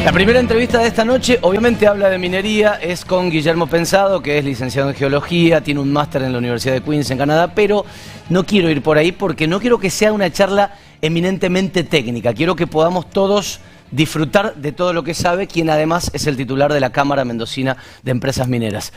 La primera entrevista de esta noche obviamente habla de minería, es con Guillermo Pensado, que es licenciado en Geología, tiene un máster en la Universidad de Queens en Canadá, pero no quiero ir por ahí porque no quiero que sea una charla eminentemente técnica, quiero que podamos todos disfrutar de todo lo que sabe, quien además es el titular de la Cámara Mendocina de Empresas Mineras.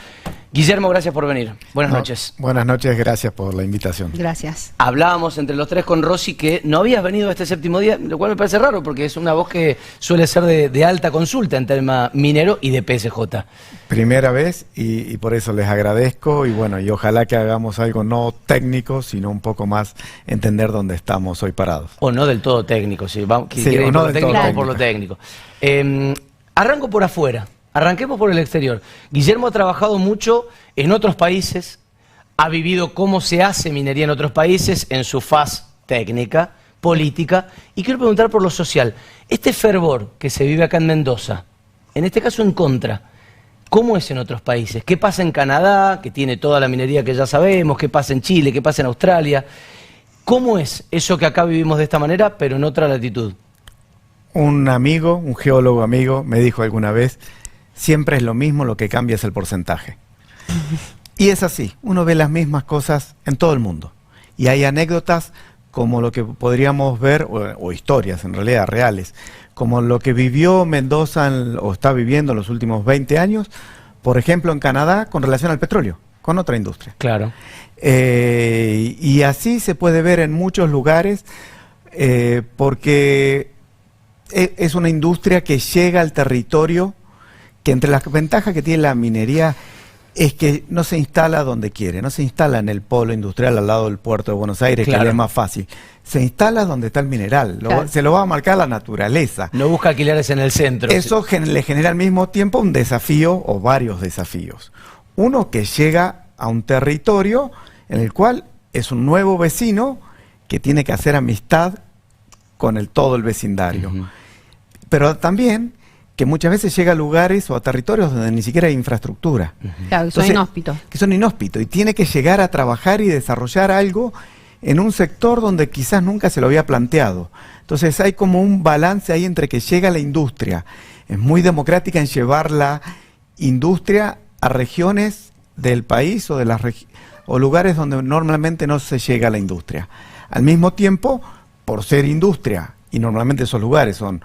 Guillermo, gracias por venir. Buenas noches. Buenas noches, gracias por la invitación. Gracias. Hablábamos entre los tres con Rosy que no habías venido este séptimo día, lo cual me parece raro porque es una voz que suele ser de alta consulta en tema minero y de PSJ. Primera vez y por eso les agradezco y bueno, y ojalá que hagamos algo no técnico, sino un poco más entender dónde estamos hoy parados. O no del todo técnico, si vamos, sí, o no del todo técnico, por lo técnico. Arranco por afuera. Arranquemos por el exterior. Guillermo ha trabajado mucho en otros países, ha vivido cómo se hace minería en otros países, en su faz técnica, política, y quiero preguntar por lo social. Este fervor que se vive acá en Mendoza, en este caso en contra, ¿cómo es en otros países? ¿Qué pasa en Canadá, que tiene toda la minería que ya sabemos? ¿Qué pasa en Chile? ¿Qué pasa en Australia? ¿Cómo es eso que acá vivimos de esta manera, pero en otra latitud? Un amigo, un geólogo amigo, me dijo alguna vez: siempre es lo mismo, lo que cambia es el porcentaje. Y es así, uno ve las mismas cosas en todo el mundo. Y hay anécdotas como lo que podríamos ver, o historias en realidad reales, como lo que vivió Mendoza o está viviendo en los últimos 20 años, por ejemplo en Canadá, con relación al petróleo, con otra industria. Claro. Y así se puede ver en muchos lugares, porque es una industria que llega al territorio, que entre las ventajas que tiene la minería es que no se instala donde quiere, no se instala en el polo industrial al lado del puerto de Buenos Aires, claro, que es más fácil. Se instala donde está el mineral, claro, se lo va a marcar la naturaleza. No busca alquileres en el centro. Eso le genera al mismo tiempo un desafío o varios desafíos. Uno, que llega a un territorio en el cual es un nuevo vecino que tiene que hacer amistad con todo el vecindario. Pero también que muchas veces llega a lugares o a territorios donde ni siquiera hay infraestructura. Claro, que son inhóspitos. Que son inhóspitos y tiene que llegar a trabajar y desarrollar algo en un sector donde quizás nunca se lo había planteado. Entonces hay como un balance ahí entre que llega la industria. Es muy democrática en llevar la industria a regiones del país o lugares donde normalmente no se llega a la industria. Al mismo tiempo, por ser industria, y normalmente esos lugares son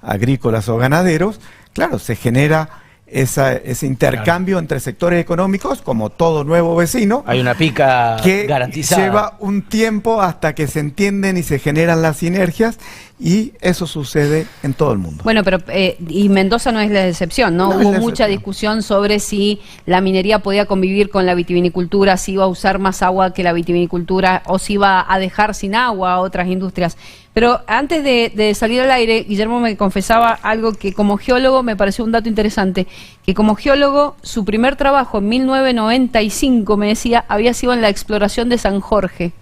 agrícolas o ganaderos, claro, se genera ese intercambio, claro, entre sectores económicos, como todo nuevo vecino. Hay una pica que garantizada. Lleva un tiempo hasta que se entienden y se generan las sinergias, y eso sucede en todo el mundo. Bueno, pero y Mendoza no es la excepción, ¿no? Hubo mucha discusión sobre si la minería podía convivir con la vitivinicultura, si iba a usar más agua que la vitivinicultura o si iba a dejar sin agua a otras industrias. Pero antes de salir al aire, Guillermo me confesaba algo que como geólogo me pareció un dato interesante, que como geólogo su primer trabajo en 1995, me decía, había sido en la exploración de San Jorge.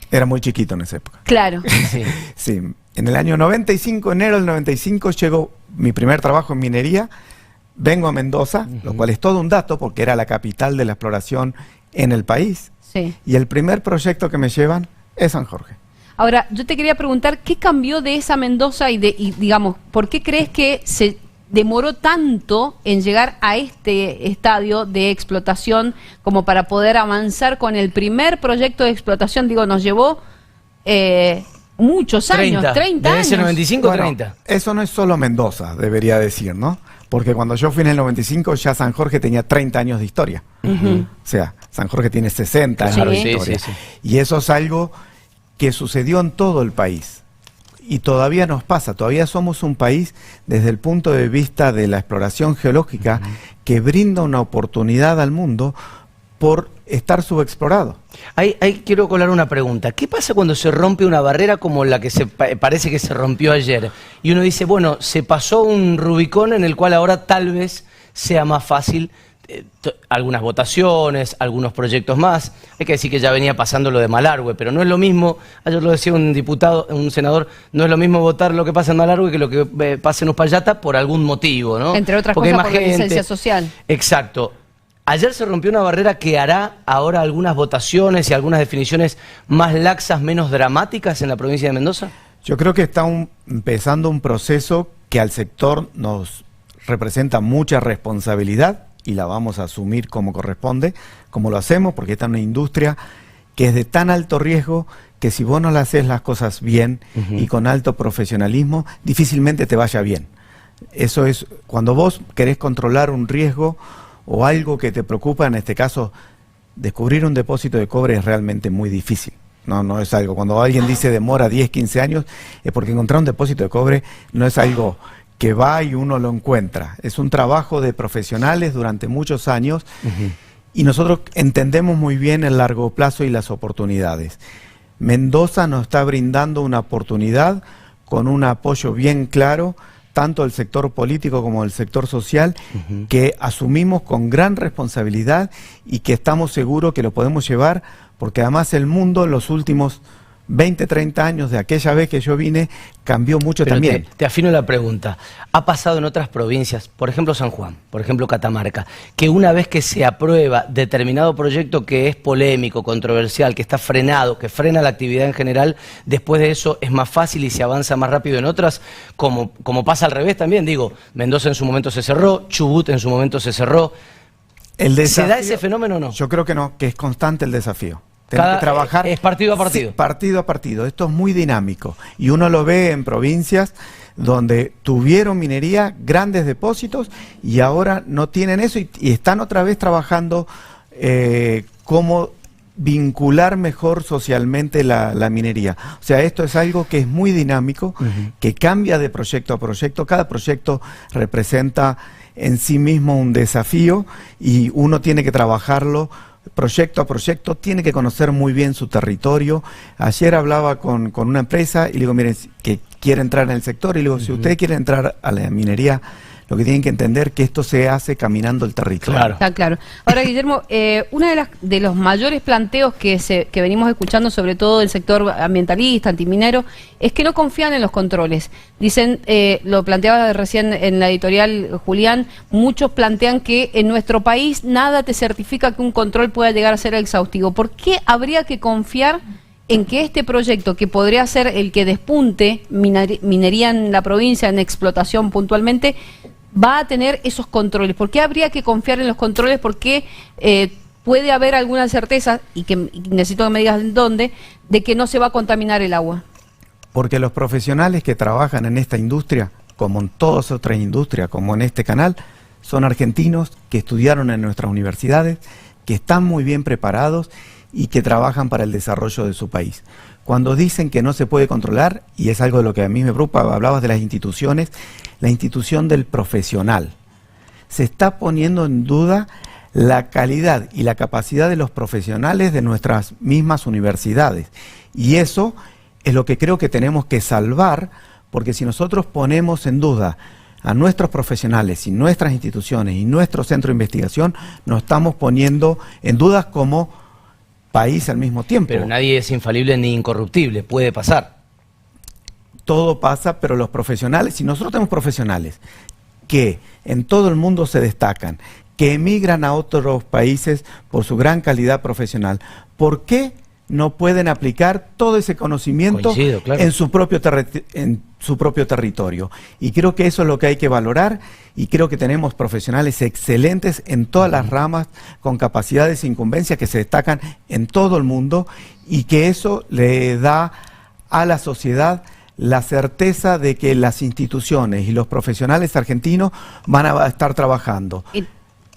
Era muy chiquito en esa época. Claro. Sí. Sí. En el año 95, enero del 95, llegó mi primer trabajo en minería. Vengo a Mendoza, lo cual es todo un dato porque era la capital de la exploración en el país. Sí. Y el primer proyecto que me llevan es San Jorge. Ahora, yo te quería preguntar, ¿qué cambió de esa Mendoza y digamos, por qué crees que se demoró tanto en llegar a este estadio de explotación como para poder avanzar con el primer proyecto de explotación? Digo, nos llevó muchos años, 30 años. Desde ese 95, bueno, 30. Eso no es solo Mendoza, debería decir, ¿no? Porque cuando yo fui en el 95 ya San Jorge tenía 30 años de historia. O sea, San Jorge tiene 60 años de historia. Sí. Y eso es algo que sucedió en todo el país. Y todavía nos pasa, todavía somos un país desde el punto de vista de la exploración geológica que brinda una oportunidad al mundo por estar subexplorado. Ahí quiero colar una pregunta. ¿Qué pasa cuando se rompe una barrera como la que parece que se rompió ayer? Y uno dice, bueno, se pasó un Rubicón en el cual ahora tal vez sea más fácil algunas votaciones, algunos proyectos más. Hay que decir que ya venía pasando lo de Malargüe, pero no es lo mismo, ayer lo decía un diputado, un senador, no es lo mismo votar lo que pasa en Malargüe que lo que pasa en Uspallata por algún motivo, ¿no? Entre otras cosas por la licencia social. Exacto. Ayer se rompió una barrera que hará ahora algunas votaciones y algunas definiciones más laxas, menos dramáticas en la provincia de Mendoza. Yo creo que está empezando un proceso que al sector nos representa mucha responsabilidad y la vamos a asumir como corresponde, como lo hacemos, porque esta es una industria que es de tan alto riesgo que si vos no le haces las cosas bien y con alto profesionalismo, difícilmente te vaya bien. Eso es, cuando vos querés controlar un riesgo o algo que te preocupa, en este caso, descubrir un depósito de cobre es realmente muy difícil. No es algo, cuando alguien dice demora 10, 15 años, es porque encontrar un depósito de cobre no es algo que va y uno lo encuentra. Es un trabajo de profesionales durante muchos años y nosotros entendemos muy bien el largo plazo y las oportunidades. Mendoza nos está brindando una oportunidad con un apoyo bien claro, tanto del sector político como del sector social, que asumimos con gran responsabilidad y que estamos seguros que lo podemos llevar, porque además el mundo en los últimos 20, 30 años de aquella vez que yo vine, cambió mucho. Pero también. Te afino la pregunta. ¿Ha pasado en otras provincias, por ejemplo San Juan, por ejemplo Catamarca, que una vez que se aprueba determinado proyecto que es polémico, controversial, que está frenado, que frena la actividad en general, después de eso es más fácil y se avanza más rápido en otras, como pasa al revés también? Digo, Mendoza en su momento se cerró, Chubut en su momento se cerró. ¿Se da ese fenómeno o no? Yo creo que no, que es constante el desafío. Tenemos que trabajar. ¿Es partido a partido? Sí, partido a partido. Esto es muy dinámico. Y uno lo ve en provincias donde tuvieron minería, grandes depósitos, y ahora no tienen eso y están otra vez trabajando cómo vincular mejor socialmente la minería. O sea, esto es algo que es muy dinámico, que cambia de proyecto a proyecto. Cada proyecto representa en sí mismo un desafío y uno tiene que trabajarlo proyecto a proyecto, tiene que conocer muy bien su territorio. Ayer hablaba con una empresa y le digo, miren, que quiere entrar en el sector, y le digo, si usted quiere entrar a la minería, lo que tienen que entender que esto se hace caminando el territorio. Claro. Está claro. Ahora, Guillermo, uno de los mayores planteos que venimos escuchando, sobre todo del sector ambientalista, antiminero, es que no confían en los controles. Dicen, lo planteaba recién en la editorial Julián, muchos plantean que en nuestro país nada te certifica que un control pueda llegar a ser exhaustivo. ¿Por qué habría que confiar en que este proyecto, que podría ser el que despunte minería en la provincia, en explotación puntualmente, va a tener esos controles? ¿Por qué habría que confiar en los controles? ¿Por qué puede haber alguna certeza, y que necesito que me digas en dónde, de que no se va a contaminar el agua? Porque los profesionales que trabajan en esta industria, como en todas otras industrias, como en este canal, son argentinos que estudiaron en nuestras universidades, que están muy bien preparados y que trabajan para el desarrollo de su país. Cuando dicen que no se puede controlar, y es algo de lo que a mí me preocupa, hablabas de las instituciones, la institución del profesional. Se está poniendo en duda la calidad y la capacidad de los profesionales de nuestras mismas universidades. Y eso es lo que creo que tenemos que salvar, porque si nosotros ponemos en duda a nuestros profesionales y nuestras instituciones y nuestro centro de investigación, nos estamos poniendo en dudas como país al mismo tiempo. Pero nadie es infalible ni incorruptible, puede pasar. Todo pasa, pero los profesionales, si nosotros tenemos profesionales que en todo el mundo se destacan, que emigran a otros países por su gran calidad profesional, ¿por qué no pueden aplicar todo ese conocimiento claro, en su propio territorio? Y creo que eso es lo que hay que valorar, y creo que tenemos profesionales excelentes en todas las ramas, con capacidades e incumbencias que se destacan en todo el mundo, y que eso le da a la sociedad la certeza de que las instituciones y los profesionales argentinos van a estar trabajando.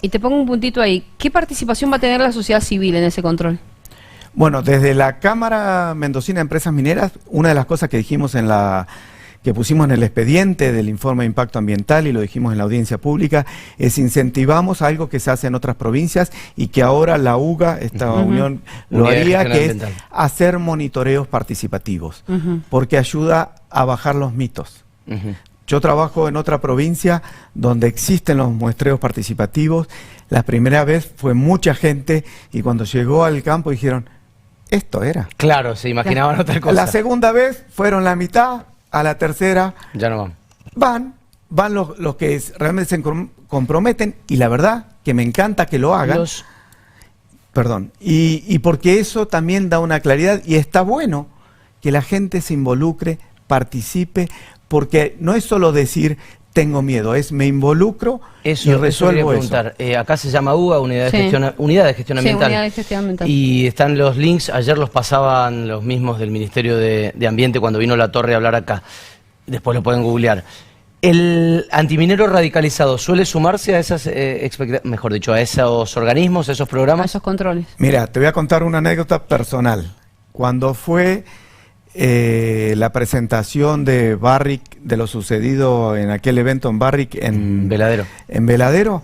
Y te pongo un puntito ahí. ¿Qué participación va a tener la sociedad civil en ese control? Bueno, desde la Cámara Mendocina de Empresas Mineras, una de las cosas que dijimos que pusimos en el expediente del informe de impacto ambiental, y lo dijimos en la audiencia pública, es incentivamos algo que se hace en otras provincias y que ahora la UGA, esta unión, lo haría, que es hacer monitoreos participativos, porque ayuda a bajar los mitos. Yo trabajo en otra provincia donde existen los muestreos participativos. La primera vez fue mucha gente, y cuando llegó al campo dijeron, esto era. Claro, se imaginaban otra cosa. La segunda vez fueron la mitad, a la tercera ya no van. Van los que realmente se comprometen, y la verdad que me encanta que lo hagan. Perdón. Y porque eso también da una claridad, y está bueno que la gente se involucre, participe, porque no es solo decir tengo miedo, es me involucro y resuelvo eso. Acá se llama UGA, Unidad de Gestión Ambiental. Unidad de Gestión Ambiental. Y están los links, ayer los pasaban los mismos del Ministerio de Ambiente cuando vino La Torre a hablar acá. Después lo pueden googlear. ¿El antiminero radicalizado suele sumarse a esas, mejor dicho, a esos organismos, a esos programas? A esos controles. Mira, te voy a contar una anécdota personal. Cuando fue la presentación de Barrick, de lo sucedido en aquel evento en Barrick, en Veladero,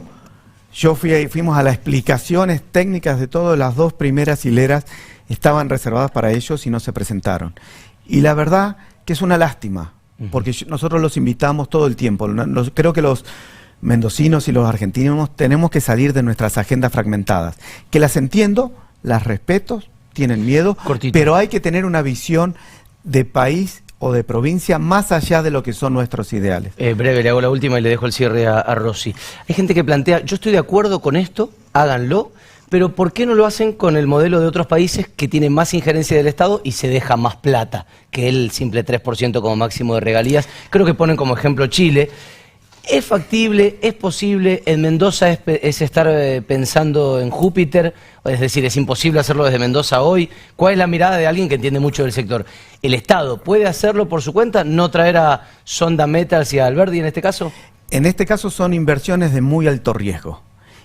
fuimos a las explicaciones técnicas de todo. Las 2 primeras hileras estaban reservadas para ellos y no se presentaron. Y la verdad que es una lástima, porque nosotros los invitamos todo el tiempo. Creo que los mendocinos y los argentinos tenemos que salir de nuestras agendas fragmentadas, que las entiendo, las respeto, tienen miedo, pero hay que tener una visión de país o de provincia más allá de lo que son nuestros ideales. Breve, le hago la última y le dejo el cierre a Rosy. Hay gente que plantea, yo estoy de acuerdo con esto, háganlo, pero ¿por qué no lo hacen con el modelo de otros países que tienen más injerencia del Estado y se deja más plata que el simple 3% como máximo de regalías? Creo que ponen como ejemplo Chile. ¿Es factible? ¿Es posible? ¿En Mendoza es estar pensando en Júpiter? Es decir, ¿es imposible hacerlo desde Mendoza hoy? ¿Cuál es la mirada de alguien que entiende mucho del sector? ¿El Estado puede hacerlo por su cuenta? ¿No traer a Sonda Metals y a Alberdi en este caso? En este caso son inversiones de muy alto riesgo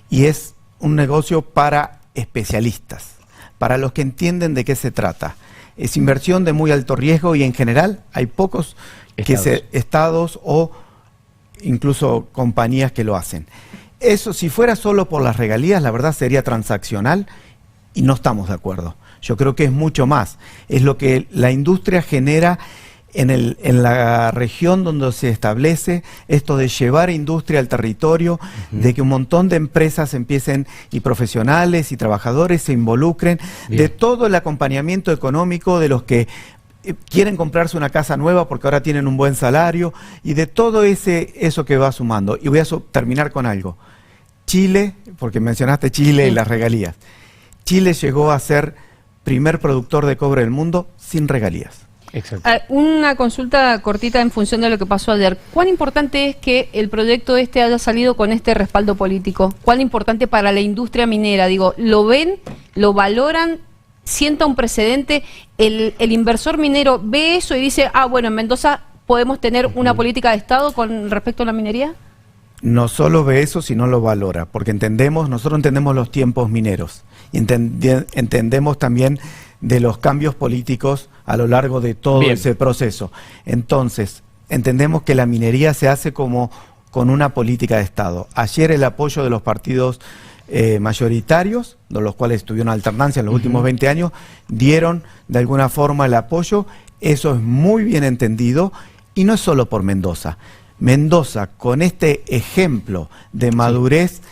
y es un negocio para especialistas, para los que entienden de qué se trata. Es inversión de muy alto riesgo y en general hay pocos estados o incluso compañías que lo hacen. Eso, si fuera solo por las regalías, la verdad sería transaccional y no estamos de acuerdo. Yo creo que es mucho más. Es lo que la industria genera en la región donde se establece esto de llevar industria al territorio, de que un montón de empresas empiecen y profesionales y trabajadores se involucren, de todo el acompañamiento económico de los que quieren comprarse una casa nueva porque ahora tienen un buen salario y de todo eso que va sumando. Y voy a terminar con algo. Chile, porque mencionaste Chile y las regalías. Chile llegó a ser primer productor de cobre del mundo sin regalías. Exacto. Una consulta cortita en función de lo que pasó ayer. ¿Cuán importante es que el proyecto haya salido con este respaldo político? ¿Cuán importante para la industria minera? Digo, ¿lo ven? ¿Lo valoran? ¿Sienta un precedente? ¿El inversor minero ve eso y dice, bueno, en Mendoza podemos tener una política de Estado con respecto a la minería? No solo ve eso, sino lo valora, porque nosotros entendemos los tiempos mineros y entendemos también de los cambios políticos a lo largo de todo ese proceso. Entonces, entendemos que la minería se hace como con una política de Estado. Ayer el apoyo de los partidos mayoritarios, de los cuales tuvieron alternancia en los últimos 20 años, dieron de alguna forma el apoyo. Eso es muy bien entendido y no es solo por Mendoza. Mendoza, con este ejemplo de madurez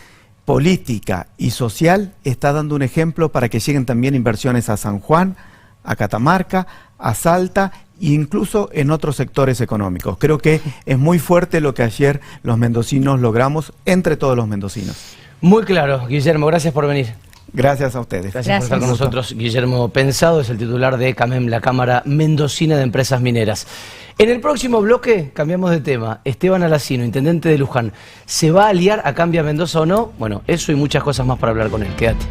política y social, está dando un ejemplo para que lleguen también inversiones a San Juan, a Catamarca, a Salta e incluso en otros sectores económicos. Creo que es muy fuerte lo que ayer los mendocinos logramos entre todos los mendocinos. Muy claro, Guillermo, gracias por venir. Gracias a ustedes. Gracias por estar con nosotros. Guillermo Pensado es el titular de CAMEM, la Cámara Mendocina de Empresas Mineras. En el próximo bloque cambiamos de tema. Esteban Alacino, intendente de Luján, ¿se va a aliar a Cambia Mendoza o no? Bueno, eso y muchas cosas más para hablar con él. Quédate.